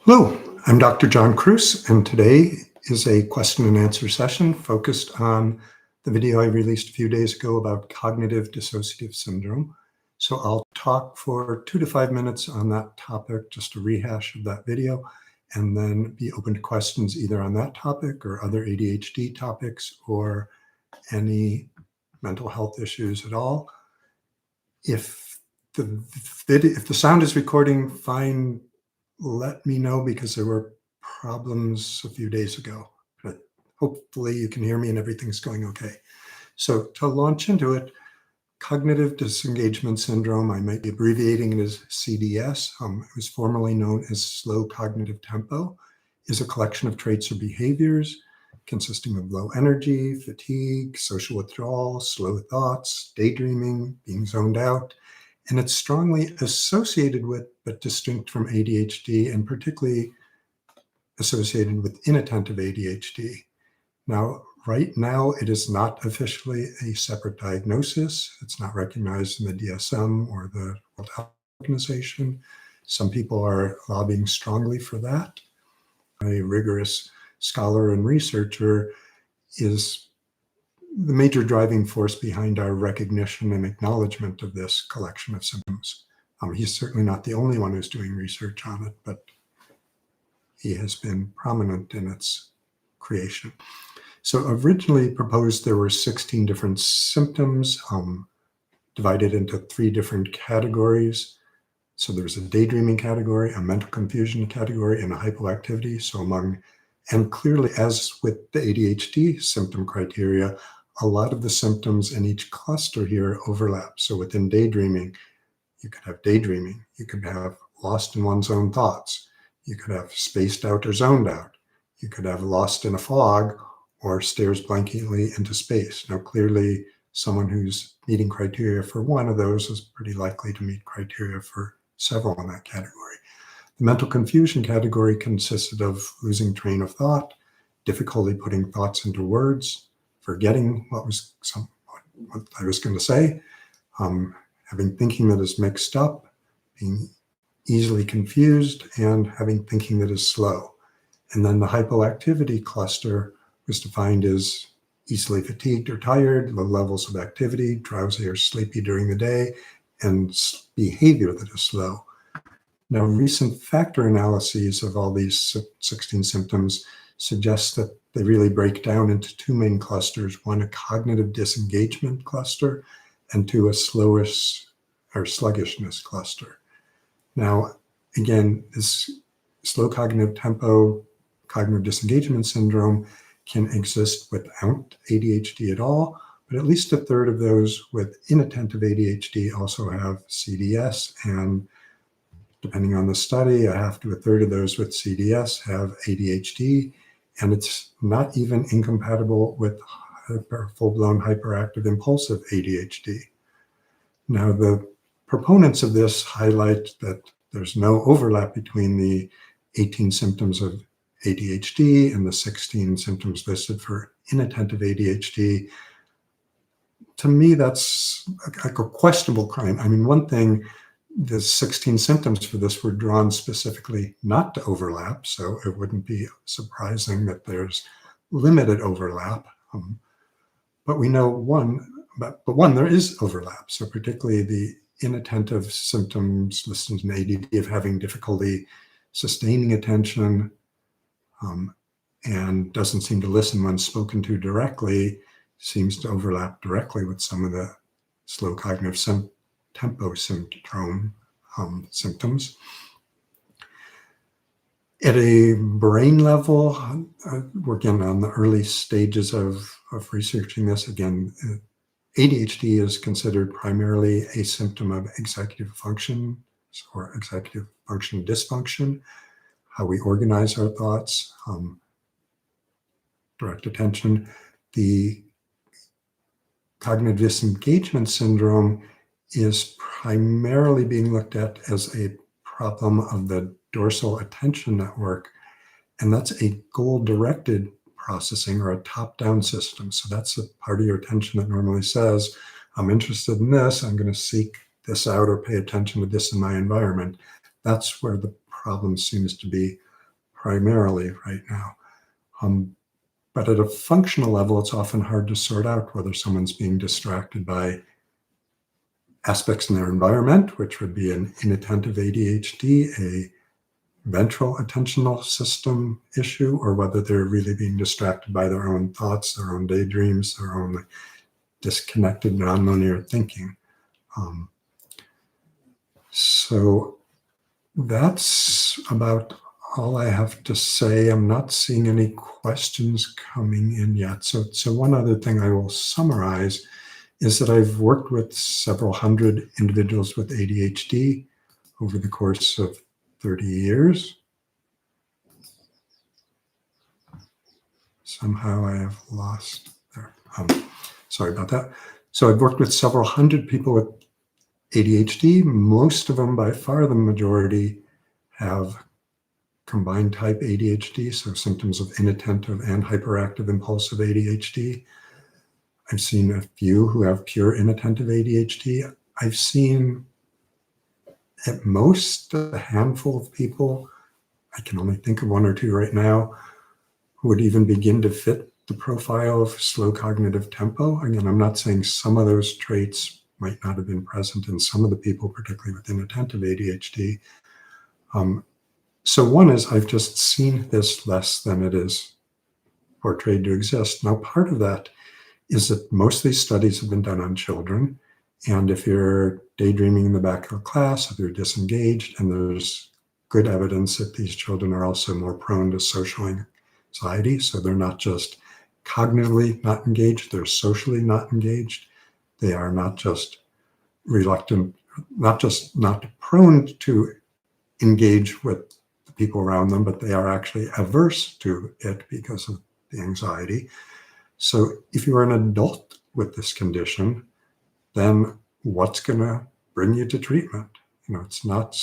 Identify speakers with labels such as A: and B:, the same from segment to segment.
A: Hello, I'm Dr. John Kruse, and today is a question and answer session focused on the video I released a few days ago about cognitive dissociative syndrome. So I'll talk for 2 to 5 minutes on that topic, just a rehash of that video, and then be open to questions either on that topic or other ADHD topics or any mental health issues at all. If the sound is recording fine, let me know because there were problems a few days ago, but hopefully you can hear me and everything's going okay. So to launch into it, cognitive disengagement syndrome, I might be abbreviating it as CDS, it was formerly known as slow cognitive tempo, is a collection of traits or behaviors consisting of low energy, fatigue, social withdrawal, slow thoughts, daydreaming, being zoned out, and it's strongly associated with, but distinct from ADHD, and particularly associated with inattentive ADHD. Now, right now, it is not officially a separate diagnosis. It's not recognized in the DSM or the World Health Organization. Some people are lobbying strongly for that. A rigorous scholar and researcher is the major driving force behind our recognition and acknowledgement of this collection of symptoms. He's certainly not the only one who's doing research on it, but he has been prominent in its creation. So originally proposed there were 16 different symptoms divided into 3 different categories. So there's a daydreaming category, a mental confusion category, and a hypoactivity. So and clearly, as with the ADHD symptom criteria, a lot of the symptoms in each cluster here overlap. So within daydreaming, you could have daydreaming, you could have lost in one's own thoughts, you could have spaced out or zoned out, you could have lost in a fog or stares blankly into space. Now, clearly, someone who's meeting criteria for one of those is pretty likely to meet criteria for several in that category. The mental confusion category consisted of losing train of thought, difficulty putting thoughts into words, forgetting what I was going to say, having thinking that is mixed up, being easily confused, and having thinking that is slow. And then the hypoactivity cluster was defined as easily fatigued or tired, low levels of activity, drowsy or sleepy during the day, and behavior that is slow. Now, recent factor analyses of all these 16 symptoms suggest that they really break down into 2 main clusters, one a cognitive disengagement cluster and 2 a sluggishness cluster. Now, again, this slow cognitive tempo, cognitive disengagement syndrome can exist without ADHD at all, but at least a third of those with inattentive ADHD also have CDS, and depending on the study, a half to a third of those with CDS have ADHD, and it's not even incompatible with full-blown hyperactive impulsive ADHD. Now, the proponents of this highlight that there's no overlap between the 18 symptoms of ADHD and the 16 symptoms listed for inattentive ADHD. To me, that's a questionable claim. I mean, one thing, the 16 symptoms for this were drawn specifically not to overlap, so it wouldn't be surprising that there's limited overlap. But we know there is overlap. So particularly the inattentive symptoms listed in ADD of having difficulty sustaining attention and doesn't seem to listen when spoken to directly seems to overlap directly with some of the slow cognitive tempo syndrome symptoms. At a brain level, we're again on the early stages of researching this. Again, ADHD is considered primarily a symptom of executive function or executive function dysfunction, how we organize our thoughts, direct attention. The cognitive disengagement syndrome is primarily being looked at as a problem of the Dorsal Attentional Network, and that's a goal-directed processing or a top-down system. So that's the part of your attention that normally says, I'm interested in this, I'm going to seek this out or pay attention to this in my environment. That's where the problem seems to be primarily right now. But at a functional level, it's often hard to sort out whether someone's being distracted by aspects in their environment, which would be an inattentive ADHD, a ventral attentional system issue, or whether they're really being distracted by their own thoughts, their own daydreams, their own disconnected nonlinear thinking. So that's about all I have to say. I'm not seeing any questions coming in yet. So one other thing I will summarize is that I've worked with several hundred individuals with ADHD over the course of 30 years. Somehow I have lost there. Sorry about that. So I've worked with several hundred people with ADHD. Most of them, by far the majority, have combined type ADHD, so symptoms of inattentive and hyperactive impulsive ADHD. I've seen a few who have pure inattentive ADHD. I've seen at most a handful of people, I can only think of one or two right now, who would even begin to fit the profile of slow cognitive tempo. Again, I'm not saying some of those traits might not have been present in some of the people, particularly with inattentive ADHD. So one is I've just seen this less than it is portrayed to exist. Now, part of that is that most of these studies have been done on children. And if you're daydreaming in the back of a class, if you're disengaged, and there's good evidence that these children are also more prone to social anxiety. So they're not just cognitively not engaged, they're socially not engaged. They are not just reluctant, not just not prone to engage with the people around them, but they are actually averse to it because of the anxiety. So if you are an adult with this condition, then what's going to bring you to treatment? It's not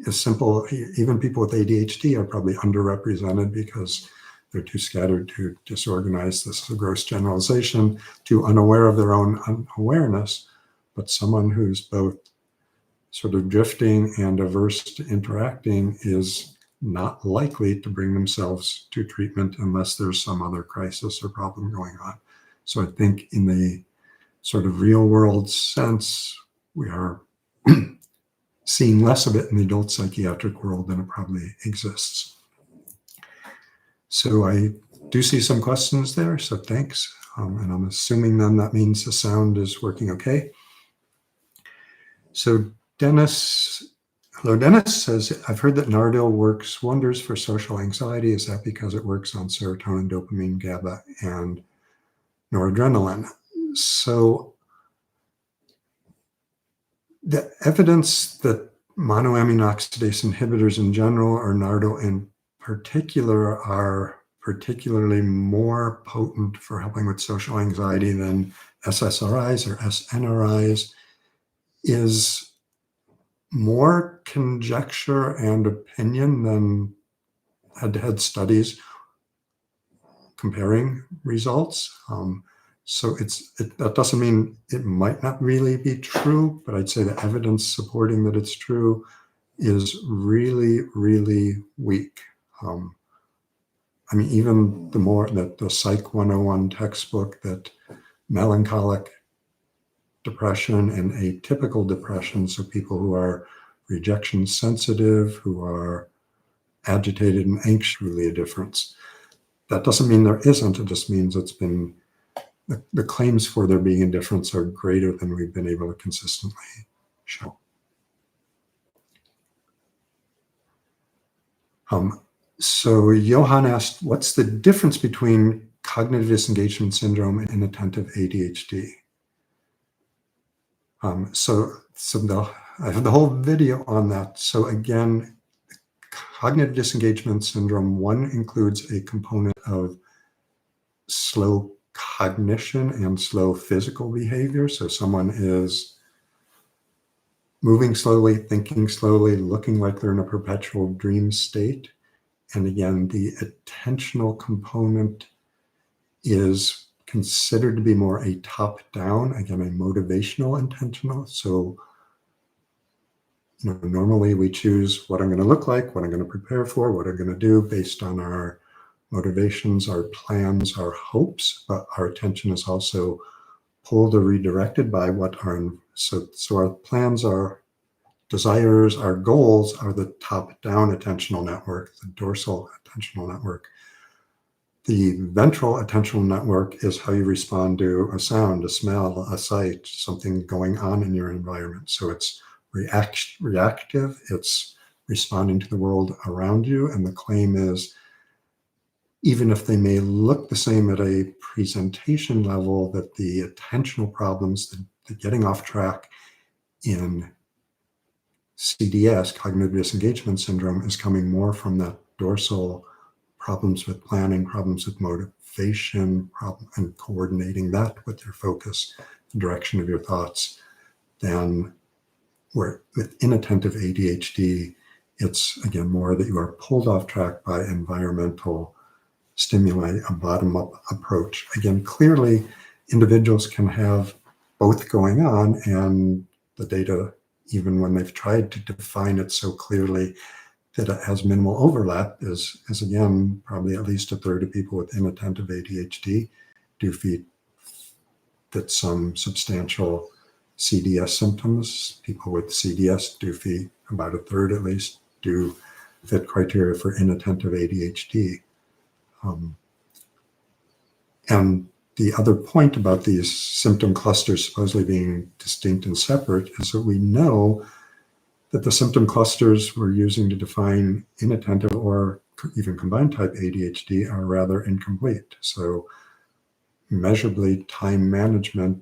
A: as simple. Even people with ADHD are probably underrepresented because they're too scattered, too disorganized. This is a gross generalization, too unaware of their own unawareness. But someone who's both sort of drifting and averse to interacting is not likely to bring themselves to treatment unless there's some other crisis or problem going on. So I think in the sort of real world sense, we are seeing less of it in the adult psychiatric world than it probably exists. So I do see some questions there, so thanks. And I'm assuming then that means the sound is working okay. So Dennis says, I've heard that Nardil works wonders for social anxiety. Is that because it works on serotonin, dopamine, GABA, and noradrenaline? So the evidence that monoamine oxidase inhibitors in general, or Nardil in particular, are particularly more potent for helping with social anxiety than SSRIs or SNRIs is more conjecture and opinion than head-to-head studies comparing results. So that doesn't mean it might not really be true, but I'd say the evidence supporting that it's true is really, really weak. I mean, even the Psych 101 textbook, that melancholic depression and atypical depression, so people who are rejection sensitive, who are agitated and anxious, really a difference. That doesn't mean there isn't, it just means it's been, the claims for there being a difference are greater than we've been able to consistently show. So Johan asked, what's the difference between cognitive disengagement syndrome and inattentive ADHD? I have the whole video on that. So again, cognitive disengagement syndrome, one includes a component of slow cognition and slow physical behavior. So someone is moving slowly, thinking slowly, looking like they're in a perpetual dream state. And again, the attentional component is considered to be more a top-down, again, a motivational intentional. So normally we choose what I'm going to look like, what I'm going to prepare for, what I'm going to do based on our motivations, our plans, our hopes, but our attention is also pulled or redirected by what so our plans, our desires, our goals are the top-down attentional network, the dorsal attentional network. The ventral attentional network is how you respond to a sound, a smell, a sight, something going on in your environment. So it's reactive, it's responding to the world around you, and the claim is, even if they may look the same at a presentation level, that the attentional problems, the getting off track in CDS, cognitive disengagement syndrome, is coming more from that dorsal problems with planning, problems with motivation, and coordinating that with your focus, the direction of your thoughts, than where with inattentive ADHD, it's again more that you are pulled off track by environmental stimuli, a bottom-up approach. Again, clearly individuals can have both going on, and the data, even when they've tried to define it so clearly that it has minimal overlap, is again, probably at least a third of people with inattentive ADHD do fit some substantial CDS symptoms. People with CDS do fit, about a third at least, do fit criteria for inattentive ADHD. And the other point about these symptom clusters supposedly being distinct and separate is that we know that the symptom clusters we're using to define inattentive or even combined type ADHD are rather incomplete. So measurably, time management,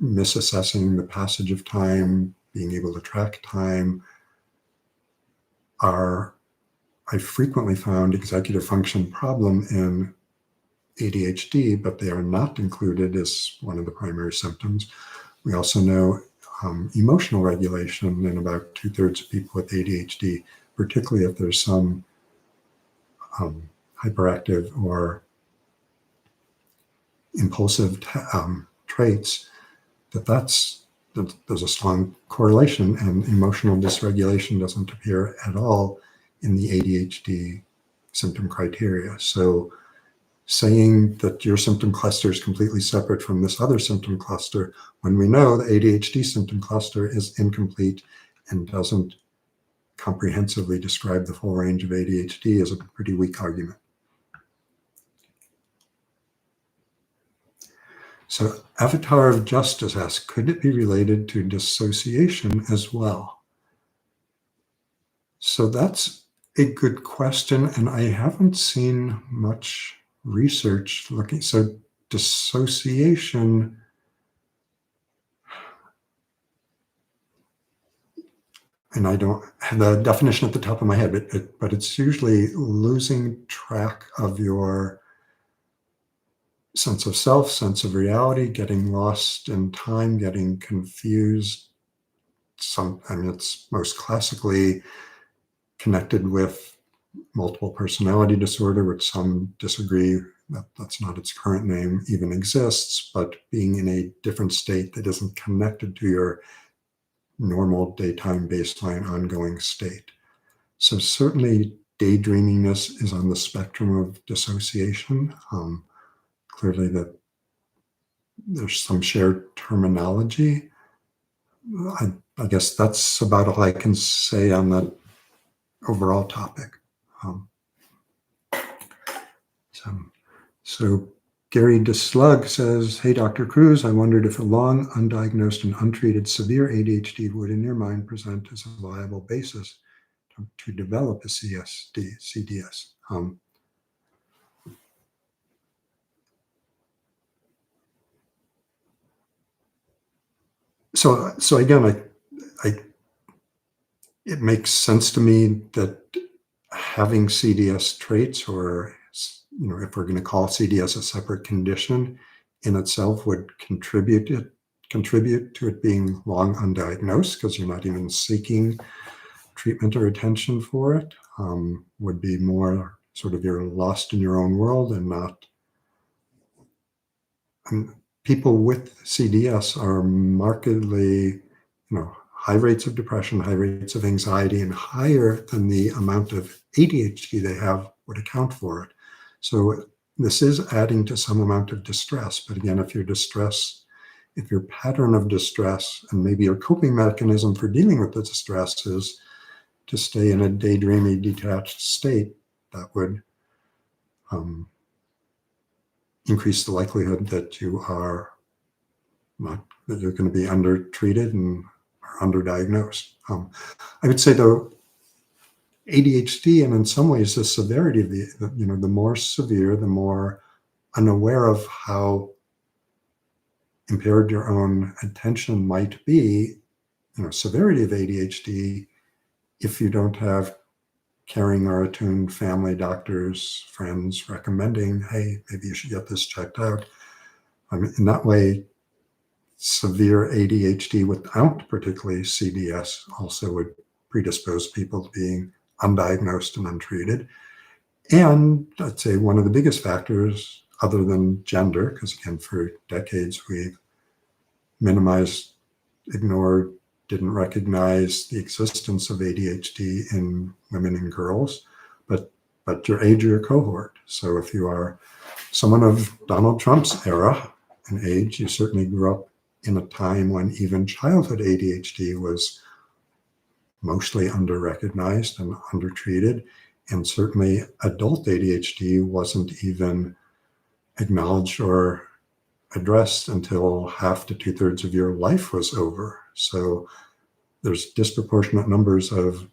A: misassessing the passage of time, being able to track time, are, I frequently found, executive function problem in ADHD, but they are not included as one of the primary symptoms. We also know emotional regulation in about 2/3 of people with ADHD, particularly if there's some hyperactive or impulsive traits, there's a strong correlation, and emotional dysregulation doesn't appear at all in the ADHD symptom criteria. So saying that your symptom cluster is completely separate from this other symptom cluster, when we know the ADHD symptom cluster is incomplete and doesn't comprehensively describe the full range of ADHD, is a pretty weak argument. So Avatar of Justice asks, could it be related to dissociation as well? So that's a good question, and I haven't seen much research looking. So dissociation, and I don't have the definition at the top of my head, but it's usually losing track of your sense of self, sense of reality, getting lost in time, getting confused. It's most classically connected with multiple personality disorder, which some disagree that's not its current name even exists, but being in a different state that isn't connected to your normal daytime baseline ongoing state. So certainly daydreaminess is on the spectrum of dissociation. Clearly that there's some shared terminology. I guess that's about all I can say on that overall topic. So Gary DeSlug says, hey, Dr. Cruz, I wondered if a long, undiagnosed and untreated severe ADHD would, in your mind, present as a viable basis to develop a CDS. So again, it makes sense to me that having CDS traits, or if we're going to call CDS a separate condition, in itself would contribute to it being long undiagnosed, because you're not even seeking treatment or attention for it. Would be more sort of you're lost in your own world and not. And people with CDS are markedly, high rates of depression, high rates of anxiety, and higher than the amount of ADHD they have would account for it. So this is adding to some amount of distress. But again, if your pattern of distress and maybe your coping mechanism for dealing with the distress is to stay in a daydreamy, detached state, that would increase the likelihood that you're going to be undertreated and are underdiagnosed. I would say though, ADHD, and in some ways the severity of the more severe, the more unaware of how impaired your own attention might be, severity of ADHD, if you don't have caring or attuned family, doctors, friends recommending, hey, maybe you should get this checked out. In that way, severe ADHD without particularly CDS also would predispose people to being undiagnosed and untreated. And I'd say one of the biggest factors, other than gender, because again, for decades we've minimized, ignored, didn't recognize the existence of ADHD in women and girls, but your age or your cohort. So if you are someone of Donald Trump's era and age, you certainly grew up in a time when even childhood ADHD was mostly under-recognized and undertreated, and certainly adult ADHD wasn't even acknowledged or addressed until half to 2/3 of your life was over. So there's disproportionate numbers of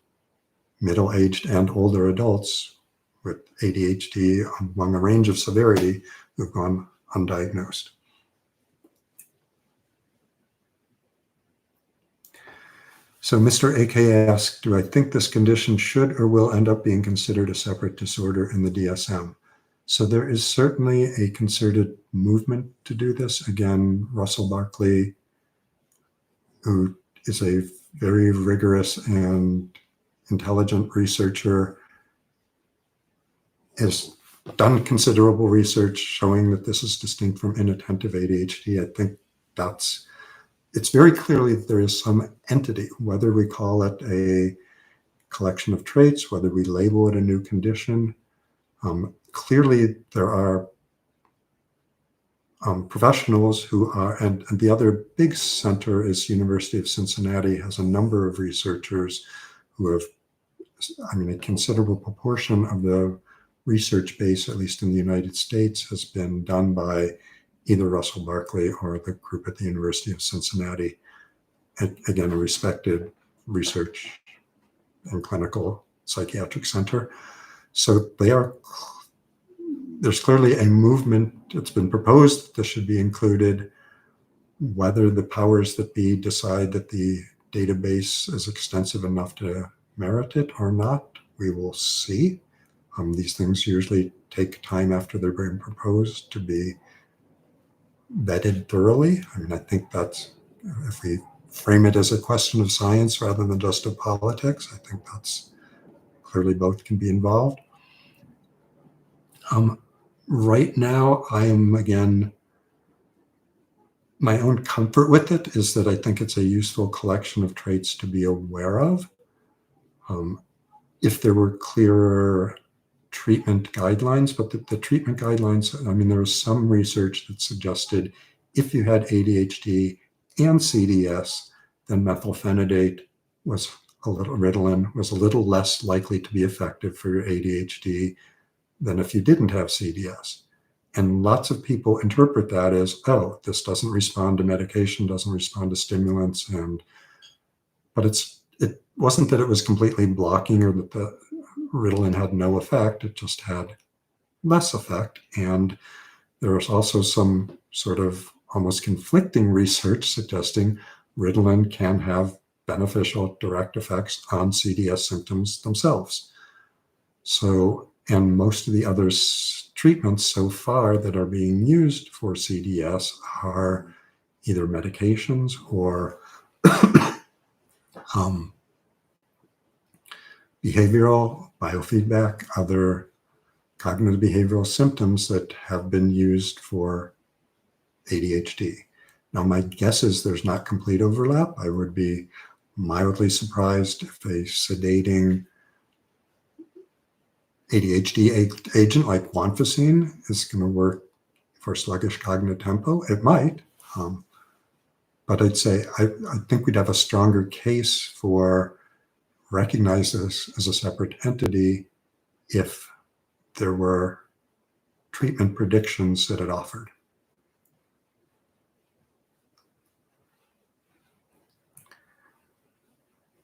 A: middle-aged and older adults with ADHD among a range of severity who've gone undiagnosed. So Mr. AK asked, do I think this condition should or will end up being considered a separate disorder in the DSM? So there is certainly a concerted movement to do this. Again, Russell Barkley, who is a very rigorous and intelligent researcher, has done considerable research showing that this is distinct from inattentive ADHD. I think it's very clearly that there is some entity, whether we call it a collection of traits, whether we label it a new condition. Clearly there are professionals who are, and the other big center is University of Cincinnati, has a number of researchers who have, a considerable proportion of the research base, at least in the United States, has been done by either Russell Barkley or the group at the University of Cincinnati. Again, a respected research and clinical psychiatric center. So there's clearly a movement. It's been proposed that this should be included. Whether the powers that be decide that the database is extensive enough to merit it or not, we will see. These things usually take time after they're being proposed to be vetted thoroughly. I think that's, if we frame it as a question of science rather than just of politics, I think that's clearly both can be involved. Right now, I am, again, my own comfort with it is that I think it's a useful collection of traits to be aware of. If there were clearer treatment guidelines, but the treatment guidelines, there was some research that suggested if you had ADHD and CDS, then methylphenidate Ritalin was a little less likely to be effective for your ADHD than if you didn't have CDS. And lots of people interpret that as, oh, this doesn't respond to medication, doesn't respond to stimulants. But it wasn't that it was completely blocking or that the Ritalin had no effect, it just had less effect. And there was also some sort of almost conflicting research suggesting Ritalin can have beneficial direct effects on CDS symptoms themselves. So, and most of the other treatments so far that are being used for CDS are either medications or behavioral, biofeedback, other cognitive behavioral symptoms that have been used for ADHD. Now, my guess is there's not complete overlap. I would be mildly surprised if a sedating ADHD agent like guanfacine is going to work for sluggish cognitive tempo. It might, but I'd say I think we'd have a stronger case for recognize this as a separate entity if there were treatment predictions that it offered.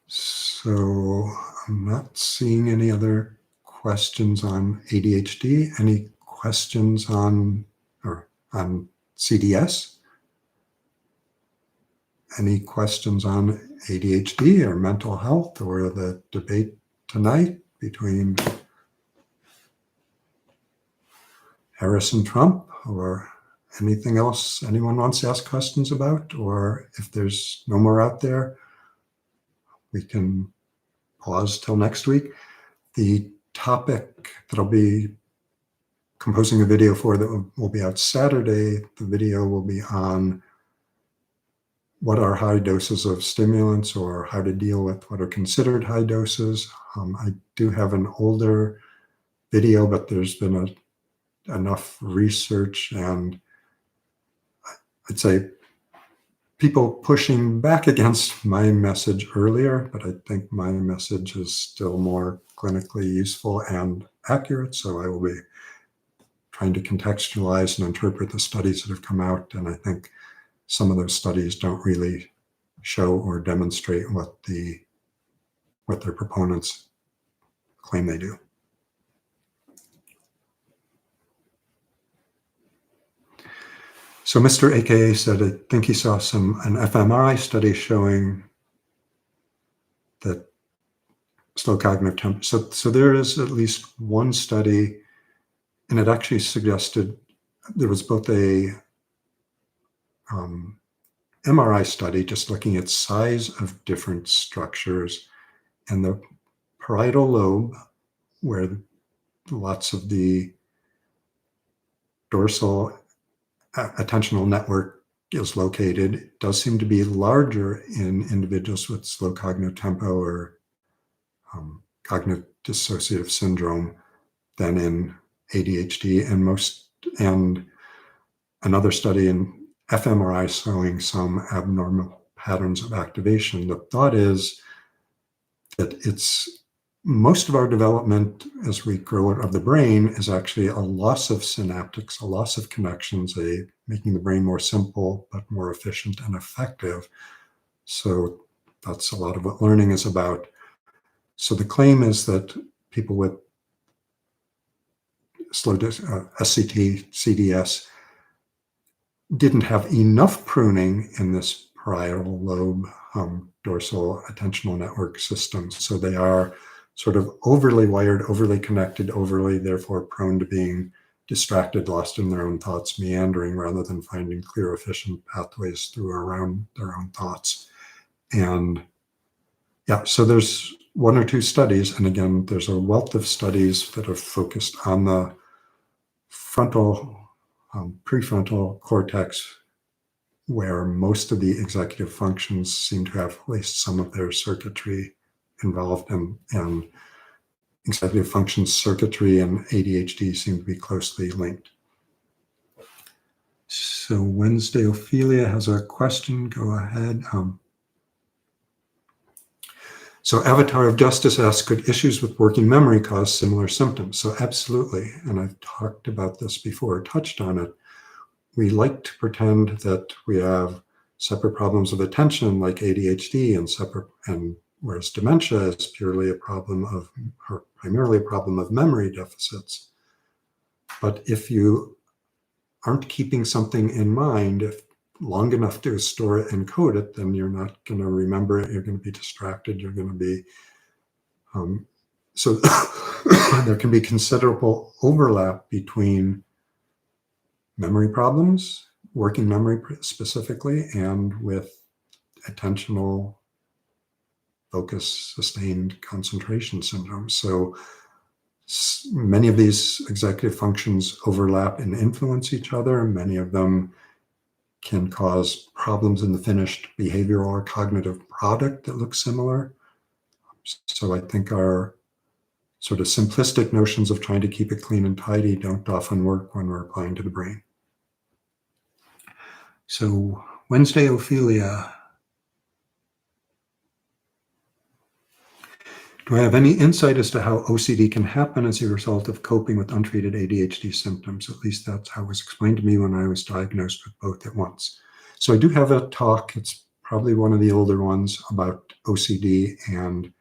A: So I'm not seeing any other questions on ADHD. Any questions on CDS? Any questions on ADHD or mental health or the debate tonight between Harris and Trump, or anything else anyone wants to ask questions about? Or if there's no more out there, we can pause till next week. The topic that I'll be composing a video for that will be out Saturday, the video will be on what are high doses of stimulants or how to deal with what are considered high doses. I do have an older video, but there's been enough research and I'd say people pushing back against my message earlier, but I think my message is still more clinically useful and accurate. So I will be trying to contextualize and interpret the studies that have come out. And I think some of those studies don't really show or demonstrate what their proponents claim they do. So Mr. AKA said, I think he saw an fMRI study showing that slow cognitive tempo. So there is at least one study, and it actually suggested there was both a MRI study just looking at size of different structures, and the parietal lobe, where lots of the dorsal attentional network is located, does seem to be larger in individuals with slow cognitive tempo or cognitive dissociative syndrome than in ADHD, and another study in fMRI showing some abnormal patterns of activation. The thought is that most of our development as we grow of the brain is actually a loss of synaptics, a loss of connections, making the brain more simple, but more efficient and effective. So that's a lot of what learning is about. So the claim is that people with SCT, CDS didn't have enough pruning in this parietal lobe dorsal attentional network system. So they are sort of overly wired, overly connected, overly therefore prone to being distracted, lost in their own thoughts, meandering rather than finding clear, efficient pathways through or around their own thoughts. And yeah, so there's one or two studies, and again, there's a wealth of studies that are focused on the frontal, prefrontal cortex, where most of the executive functions seem to have at least some of their circuitry involved, and executive function circuitry and ADHD seem to be closely linked. So Wednesday Ophelia has a question. Go ahead. So Avatar of Justice asks, could issues with working memory cause similar symptoms? So absolutely, and I've talked about this before, touched on it. We like to pretend that we have separate problems of attention like ADHD and whereas dementia is primarily a problem of memory deficits. But if you aren't keeping something in mind long enough to store it and code it, then you're not going to remember it. You're going to be distracted. You're going to be so there can be considerable overlap between memory problems, working memory specifically, and with attentional focus, sustained concentration syndrome. So many of these executive functions overlap and influence each other. Many of them can cause problems in the finished behavioral or cognitive product that looks similar. So I think our sort of simplistic notions of trying to keep it clean and tidy don't often work when we're applying to the brain. So Wednesday, Ophelia. Do I have any insight as to how OCD can happen as a result of coping with untreated ADHD symptoms? At least that's how it was explained to me when I was diagnosed with both at once. So I do have a talk, it's probably one of the older ones, about OCD and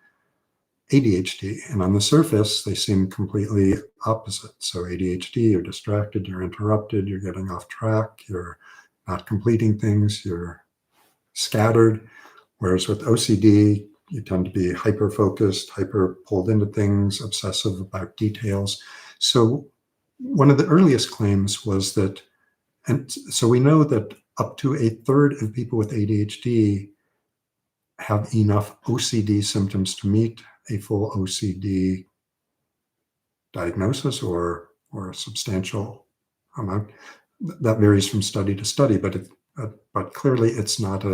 A: ADHD. And on the surface, they seem completely opposite. So ADHD, you're distracted, you're interrupted, you're getting off track, you're not completing things, you're scattered. Whereas with OCD, you tend to be hyper-focused, hyper pulled into things, obsessive about details. So one of the earliest claims was that, and so we know that up to a third of people with ADHD have enough OCD symptoms to meet a full OCD diagnosis or a substantial amount. That varies from study to study, but clearly it's not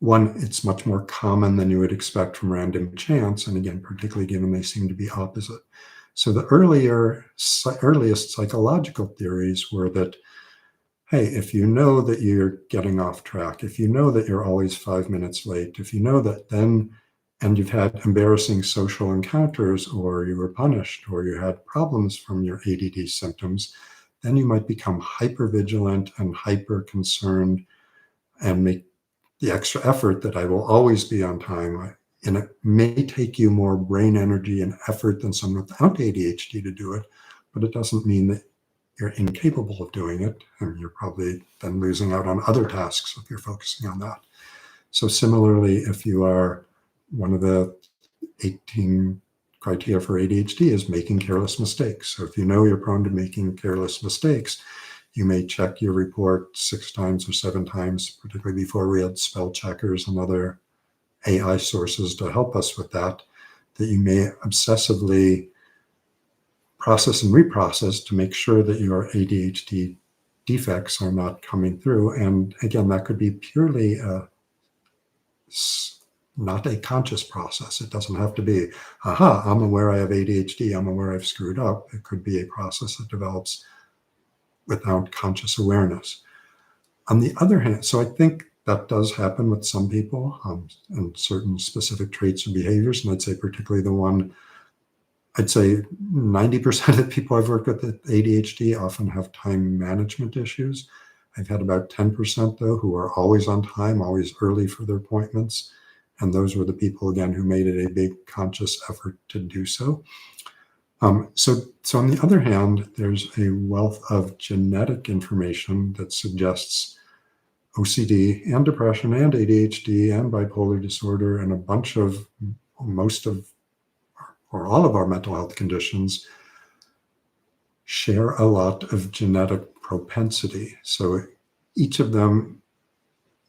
A: it's much more common than you would expect from random chance, and again, particularly given they seem to be opposite. So the earliest psychological theories were that, hey, if you know that you're getting off track, if you know that you're always 5 minutes late, if you know that and you've had embarrassing social encounters, or you were punished, or you had problems from your ADD symptoms, then you might become hyper-vigilant and hyper-concerned and make the extra effort that I will always be on time. And it may take you more brain energy and effort than someone without ADHD to do it, but it doesn't mean that you're incapable of doing it. And you're probably then losing out on other tasks if you're focusing on that. So similarly, if you are one of the 18 criteria for ADHD is making careless mistakes. So if you know you're prone to making careless mistakes, you may check your report 6 times or 7 times, particularly before we had spell checkers and other AI sources to help us with that you may obsessively process and reprocess to make sure that your ADHD defects are not coming through. And again, that could be purely not a conscious process. It doesn't have to be, aha, I'm aware I have ADHD, I'm aware I've screwed up. It could be a process that develops without conscious awareness. On the other hand, so I think that does happen with some people and certain specific traits or behaviors. And I'd say particularly I'd say 90% of people I've worked with with ADHD often have time management issues. I've had about 10% though who are always on time, always early for their appointments. And those were the people, again, who made it a big conscious effort to do so. So on the other hand, there's a wealth of genetic information that suggests OCD and depression and ADHD and bipolar disorder and most of or all of our mental health conditions share a lot of genetic propensity. So each of them,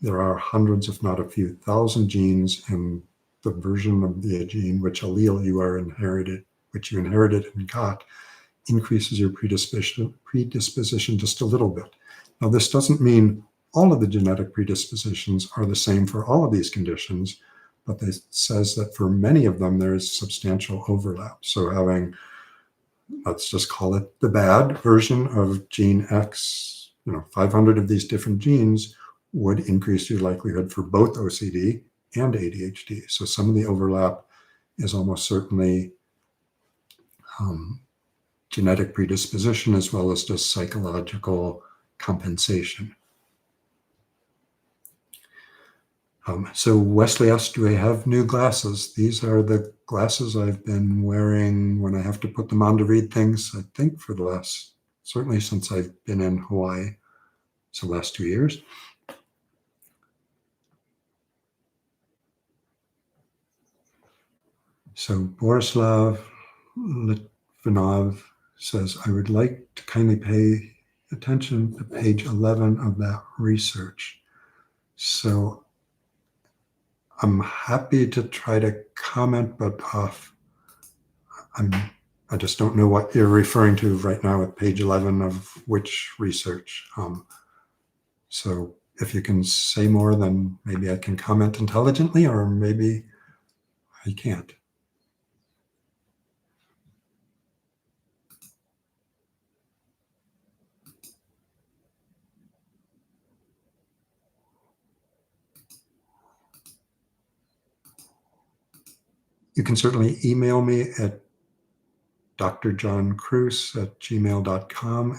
A: there are hundreds, if not a few thousand genes, and the version of the gene, which allele which you inherited and got, increases your predisposition just a little bit. Now, this doesn't mean all of the genetic predispositions are the same for all of these conditions, but it says that for many of them, there is substantial overlap. So having, let's just call it the bad version of gene X, 500 of these different genes would increase your likelihood for both OCD and ADHD. So some of the overlap is almost certainly genetic predisposition as well as just psychological compensation. So Wesley asked, do I have new glasses? These are the glasses I've been wearing when I have to put them on to read things, I think for certainly since I've been in Hawaii, so the last 2 years. So Borislav Litvinov says, I would like to kindly pay attention to page 11 of that research. So I'm happy to try to comment, but I just don't know what you're referring to right now at page 11 of which research. So if you can say more, then maybe I can comment intelligently, or maybe I can't. You can certainly email me at drjohncruise@gmail.com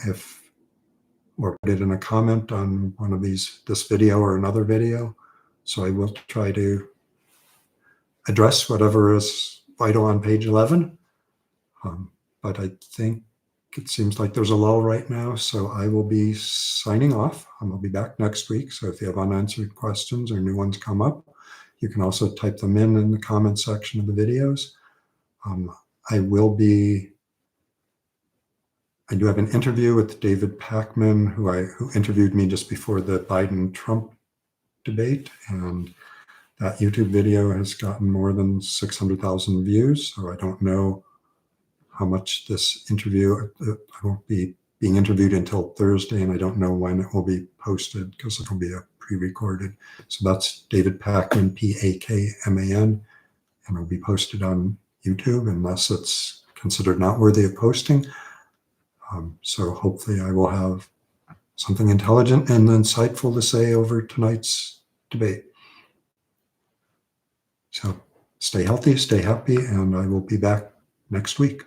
A: or put it in a comment on one of this video or another video. So I will try to address whatever is vital on page 11. But I think it seems like there's a lull right now, so I will be signing off. I'll be back next week. So if you have unanswered questions or new ones come up, you can also type them in the comment section of the videos. I do have an interview with David Pachman, who interviewed me just before the Biden-Trump debate, and that YouTube video has gotten more than 600,000 views. So I don't know how much this interview, I won't be being interviewed until Thursday, and I don't know when it will be posted because it will be a pre-recorded. So that's David Pachman, Pakman, and it'll be posted on YouTube unless it's considered not worthy of posting. So hopefully I will have something intelligent and insightful to say over tonight's debate. So stay healthy, stay happy, and I will be back next week.